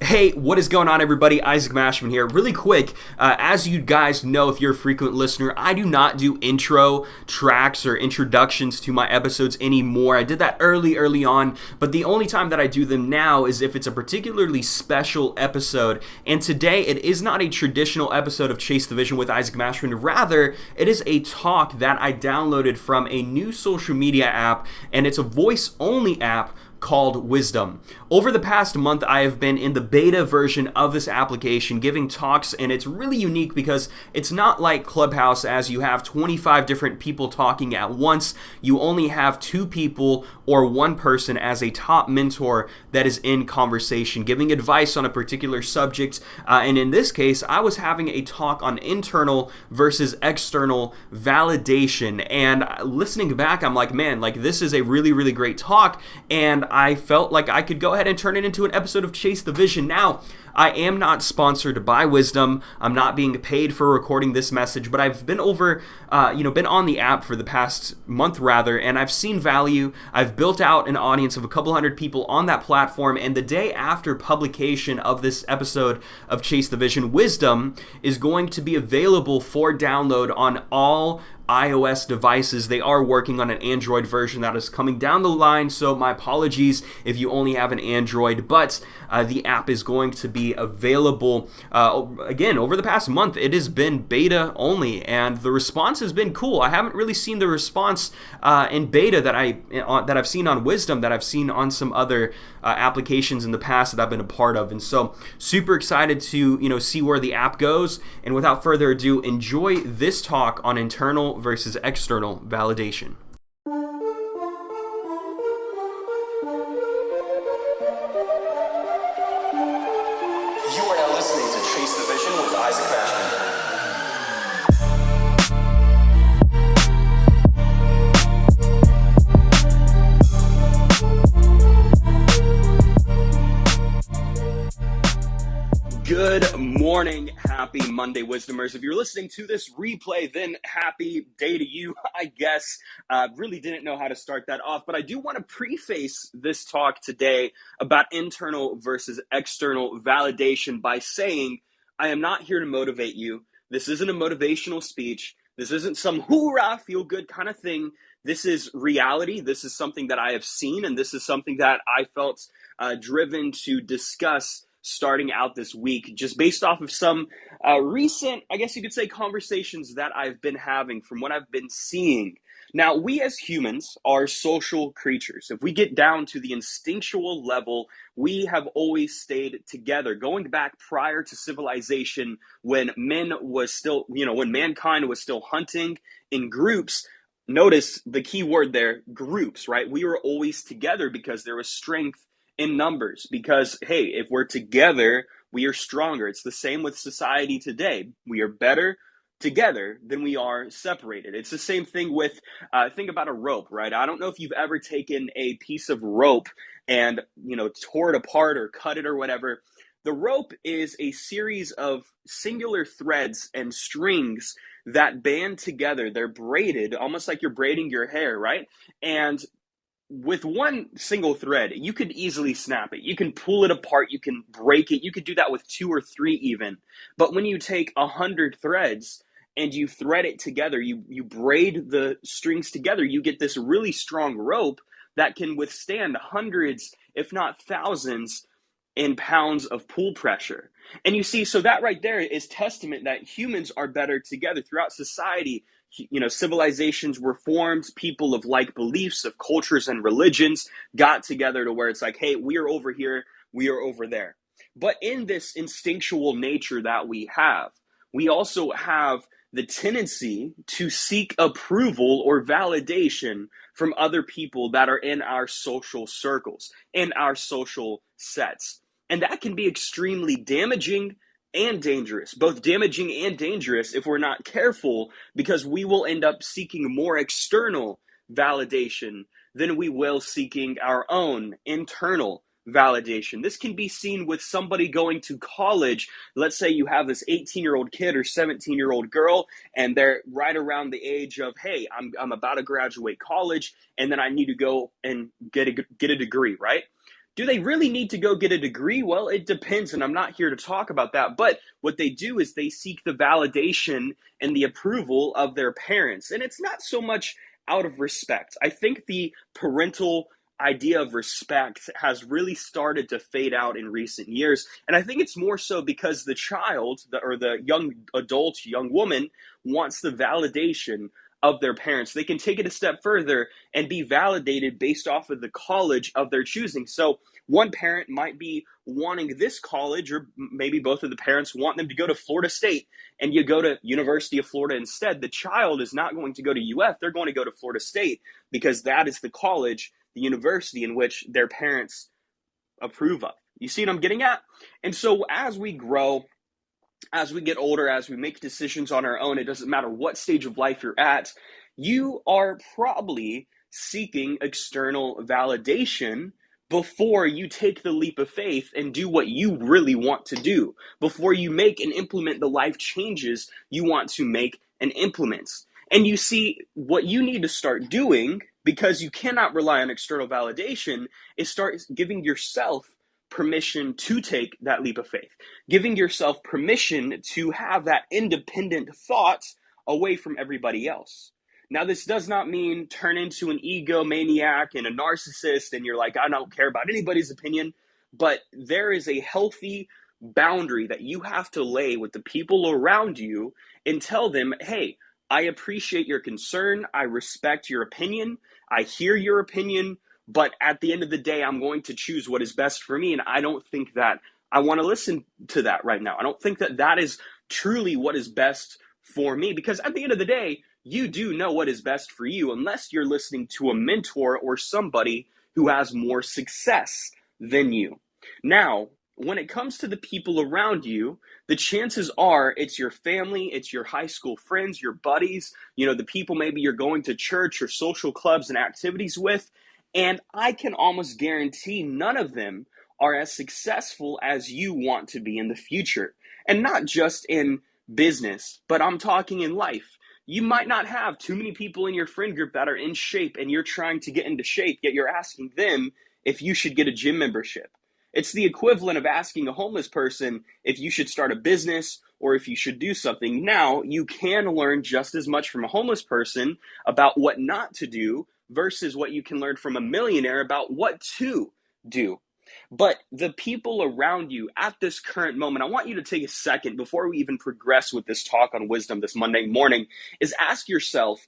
Hey, what is going on, everybody? Isaac Mashman here. Really quick, as you guys know, if you're a frequent listener, I do not do intro tracks or introductions to my episodes anymore. I did that early on, but the only time that I do them now is if it's a particularly special episode. And today, it is not a traditional episode of Chase the Vision with Isaac Mashman. Rather, it is a talk that I downloaded from a new social media app, and it's a voice-only app called Wisdom. Over the past month, I have been in the beta version of this application giving talks, and it's really unique because it's not like Clubhouse as you have 25 different people talking at once. You only have two people or one person as a top mentor that is in conversation, giving advice on a particular subject. And in this case, I was having a talk on internal versus external validation. And listening back, I'm like, man, this is a really great talk. And I felt like I could go ahead and turn it into an episode of Chase the Vision. Now, I am not sponsored by Wisdom. I'm not being paid for recording this message, but I've been been on the app for the past month rather, and I've seen value. I've built out an audience of a couple hundred people on that platform, and the day after publication of this episode of Chase the Vision, Wisdom is going to be available for download on all iOS devices. They are working on an Android version that is coming down the line, so my apologies if you only have an Android, but the app is going to be available. Again, over the past month, it has been beta only, and the response has been cool. I haven't really seen the response in beta that I've seen on Wisdom, that I've seen on some other applications in the past that I've been a part of, and so super excited to see where the app goes. And without further ado, enjoy this talk on internal versus external validation. You are now listening to Chase the Vision with Isaac Mashman. Good morning, happy Monday, Wisdomers. If you're listening to this replay, then happy day to you, I guess. Really didn't know how to start that off, but I do want to preface this talk today about internal versus external validation by saying I am not here to motivate you. This isn't a motivational speech. This isn't some hoorah, feel good kind of thing. This is reality. This is something that I have seen, and this is something that I felt driven to discuss starting out this week, just based off of some recent, I guess you could say, conversations that I've been having from what I've been seeing. Now, we as humans are social creatures. If we get down to the instinctual level, we have always stayed together. Going back prior to civilization, when mankind was still hunting in groups. Notice the key word there, groups, right? We were always together because there was strength in numbers, because, hey, if we're together, we are stronger. It's the same with society today. We are better together than we are separated. It's the same thing with, think about a rope, right? I don't know if you've ever taken a piece of rope and, tore it apart or cut it or whatever. The rope is a series of singular threads and strings that band together. They're braided, almost like you're braiding your hair, right? And with one single thread, you could easily snap it. You can pull it apart. You can break it. You could do that with 2 or 3 even. But when you take 100 threads and you thread it together, you braid the strings together, you get this really strong rope that can withstand hundreds, if not thousands, in pounds of pull pressure. And you see, so that right there is testament that humans are better together throughout society. Civilizations were formed, people of like beliefs, of cultures and religions got together to where it's like, hey, we are over here, we are over there. But in this instinctual nature that we also have the tendency to seek approval or validation from other people that are in our social circles, in our social sets. And that can be extremely damaging and dangerous, both damaging and dangerous if we're not careful, because we will end up seeking more external validation than we will seeking our own internal validation. This can be seen with somebody going to college. Let's say you have this 18-year-old kid or 17-year-old girl, and they're right around the age of, hey, I'm about to graduate college, and then I need to go and get a degree, right? Do they really need to go get a degree? Well, it depends, and I'm not here to talk about that. But what they do is they seek the validation and the approval of their parents. And it's not so much out of respect. I think the parental idea of respect has really started to fade out in recent years. And I think it's more so because the child or the young adult, young woman wants the validation of their parents. They can take it a step further and be validated based off of the college of their choosing. So one parent might be wanting this college, or maybe both of the parents want them to go to Florida State, and you go to University of Florida instead. The child is not going to go to UF, they're going to go to Florida State because that is the college, the university in which their parents approve of. You see what I'm getting at? And so as we grow, as we get older, as we make decisions on our own, it doesn't matter what stage of life you're at, you are probably seeking external validation before you take the leap of faith and do what you really want to do, before you make and implement the life changes you want to make and implement. And you see, what you need to start doing, because you cannot rely on external validation, is start giving yourself permission to take that leap of faith, giving yourself permission to have that independent thought away from everybody else. Now, this does not mean turn into an egomaniac and a narcissist and you're like, I don't care about anybody's opinion, but there is a healthy boundary that you have to lay with the people around you and tell them, hey, I appreciate your concern, I respect your opinion, I hear your opinion, but at the end of the day, I'm going to choose what is best for me, and I don't think that I want to listen to that right now. I don't think that that is truly what is best for me, because at the end of the day, you do know what is best for you unless you're listening to a mentor or somebody who has more success than you. Now, when it comes to the people around you, the chances are it's your family, it's your high school friends, your buddies, the people maybe you're going to church or social clubs and activities with. And I can almost guarantee none of them are as successful as you want to be in the future. And not just in business, but I'm talking in life. You might not have too many people in your friend group that are in shape and you're trying to get into shape, yet you're asking them if you should get a gym membership. It's the equivalent of asking a homeless person if you should start a business or if you should do something. Now, you can learn just as much from a homeless person about what not to do versus what you can learn from a millionaire about what to do. But the people around you at this current moment, I want you to take a second before we even progress with this talk on wisdom this Monday morning, is ask yourself,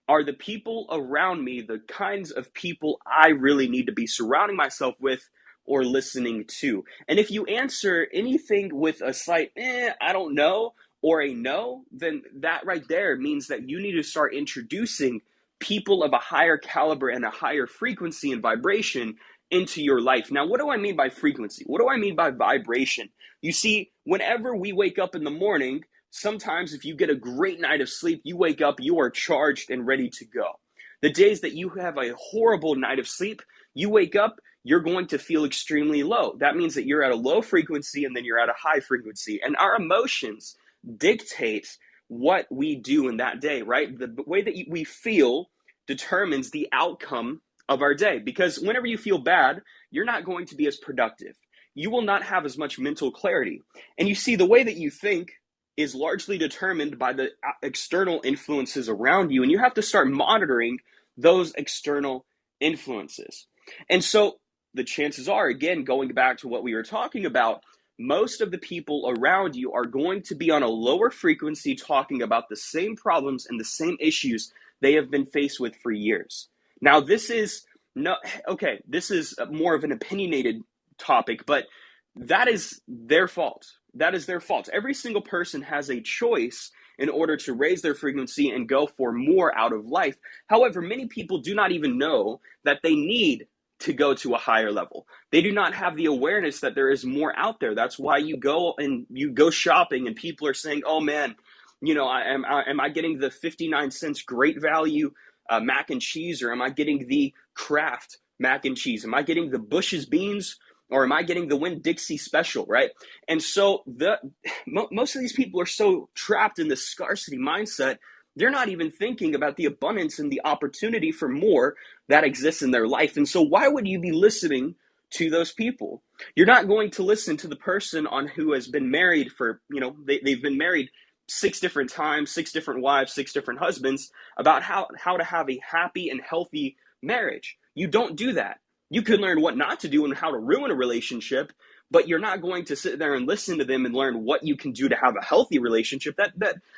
are the people around me the kinds of people I really need to be surrounding myself with or listening to? And if you answer anything with a slight, I don't know, or a no, then that right there means that you need to start introducing people of a higher caliber and a higher frequency and vibration into your life. Now, what do I mean by frequency? What do I mean by vibration? You see, whenever we wake up in the morning, sometimes if you get a great night of sleep, you wake up, you are charged and ready to go. The days that you have a horrible night of sleep, you wake up, you're going to feel extremely low. That means that you're at a low frequency and then you're at a high frequency. And our emotions dictate what we do in that day, right? The way that we feel determines the outcome of our day, because whenever you feel bad, you're not going to be as productive. You will not have as much mental clarity. And you see, the way that you think is largely determined by the external influences around you, and you have to start monitoring those external influences. And so the chances are, again, going back to what we were talking about, most of the people around you are going to be on a lower frequency talking about the same problems and the same issues they have been faced with for years. Now, this is more of an opinionated topic, but that is their fault. That is their fault. Every single person has a choice in order to raise their frequency and go for more out of life. However, many people do not even know that they need to go to a higher level. They do not have the awareness that there is more out there. That's why you go shopping and people are saying, oh man, am I getting the 59 cents great value mac and cheese, or am I getting the Kraft mac and cheese? Am I getting the Bush's beans, or am I getting the Winn-Dixie special, right? And so most of these people are so trapped in the scarcity mindset, they're not even thinking about the abundance and the opportunity for more that exists in their life. And so why would you be listening to those people. You're not going to listen to the person on who has been married for, they've been married 6 different times, 6 different wives, 6 different husbands, about how to have a happy and healthy marriage. You don't do that. You can learn what not to do and how to ruin a relationship, but you're not going to sit there and listen to them and learn what you can do to have a healthy relationship.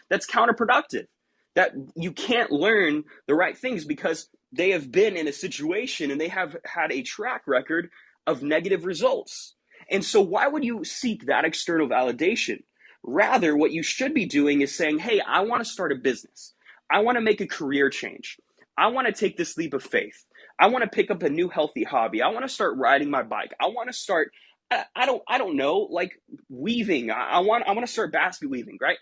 That's counterproductive. That you can't learn the right things because they have been in a situation and they have had a track record of negative results. And so why would you seek that external validation? Rather, what you should be doing is saying, hey, I want to start a business. I want to make a career change. I want to take this leap of faith. I want to pick up a new healthy hobby. I want to start riding my bike. I want to start I don't know, like weaving. I want to start basket weaving, right?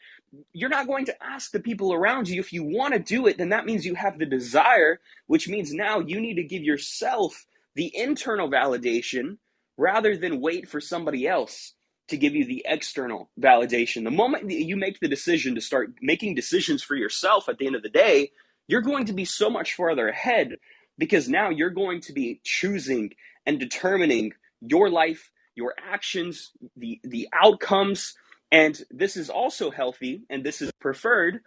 You're not going to ask the people around you. If you want to do it, then that means you have the desire, which means now you need to give yourself the internal validation rather than wait for somebody else to give you the external validation. The moment that you make the decision to start making decisions for yourself at the end of the day, you're going to be so much farther ahead because now you're going to be choosing and determining your life, your actions, the outcomes. And this is also healthy and this is preferred,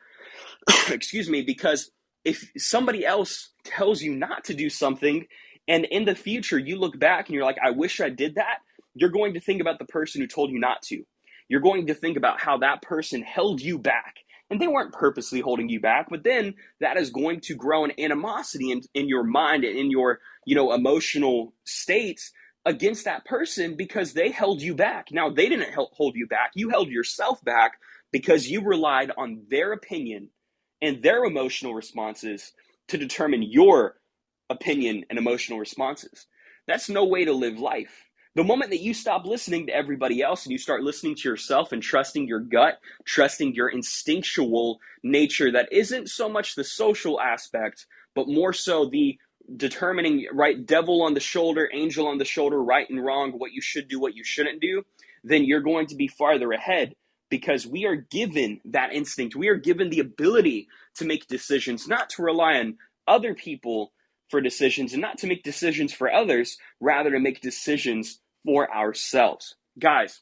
excuse me, because if somebody else tells you not to do something and in the future you look back and you're like, I wish I did that, you're going to think about the person who told you not to. You're going to think about how that person held you back. And they weren't purposely holding you back, but then that is going to grow an animosity in your mind and in your, emotional states against that person because they held you back. Now, they didn't hold you back. You held yourself back because you relied on their opinion and their emotional responses to determine your opinion and emotional responses. That's no way to live life. The moment that you stop listening to everybody else and you start listening to yourself and trusting your gut, trusting your instinctual nature that isn't so much the social aspect, but more so the determining, right, devil on the shoulder, angel on the shoulder, right and wrong, what you should do, what you shouldn't do, then you're going to be farther ahead because we are given that instinct. We are given the ability to make decisions, not to rely on other people for decisions and not to make decisions for others, rather to make decisions for ourselves. Guys,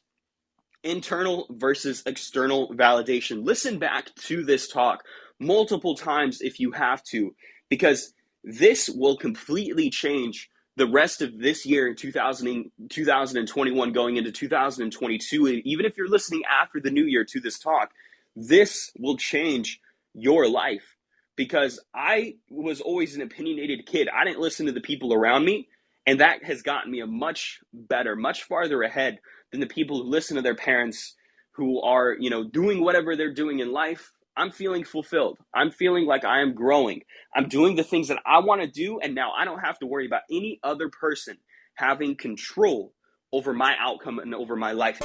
internal versus external validation. Listen back to this talk multiple times if you have to, because this will completely change the rest of this year in 2021 going into 2022. And even if you're listening after the new year to this talk, this will change your life because I was always an opinionated kid. I didn't listen to the people around me. And that has gotten me a much better, much farther ahead than the people who listen to their parents who are, doing whatever they're doing in life. I'm feeling fulfilled. I'm feeling like I am growing. I'm doing the things that I want to do. And now I don't have to worry about any other person having control over my outcome and over my life.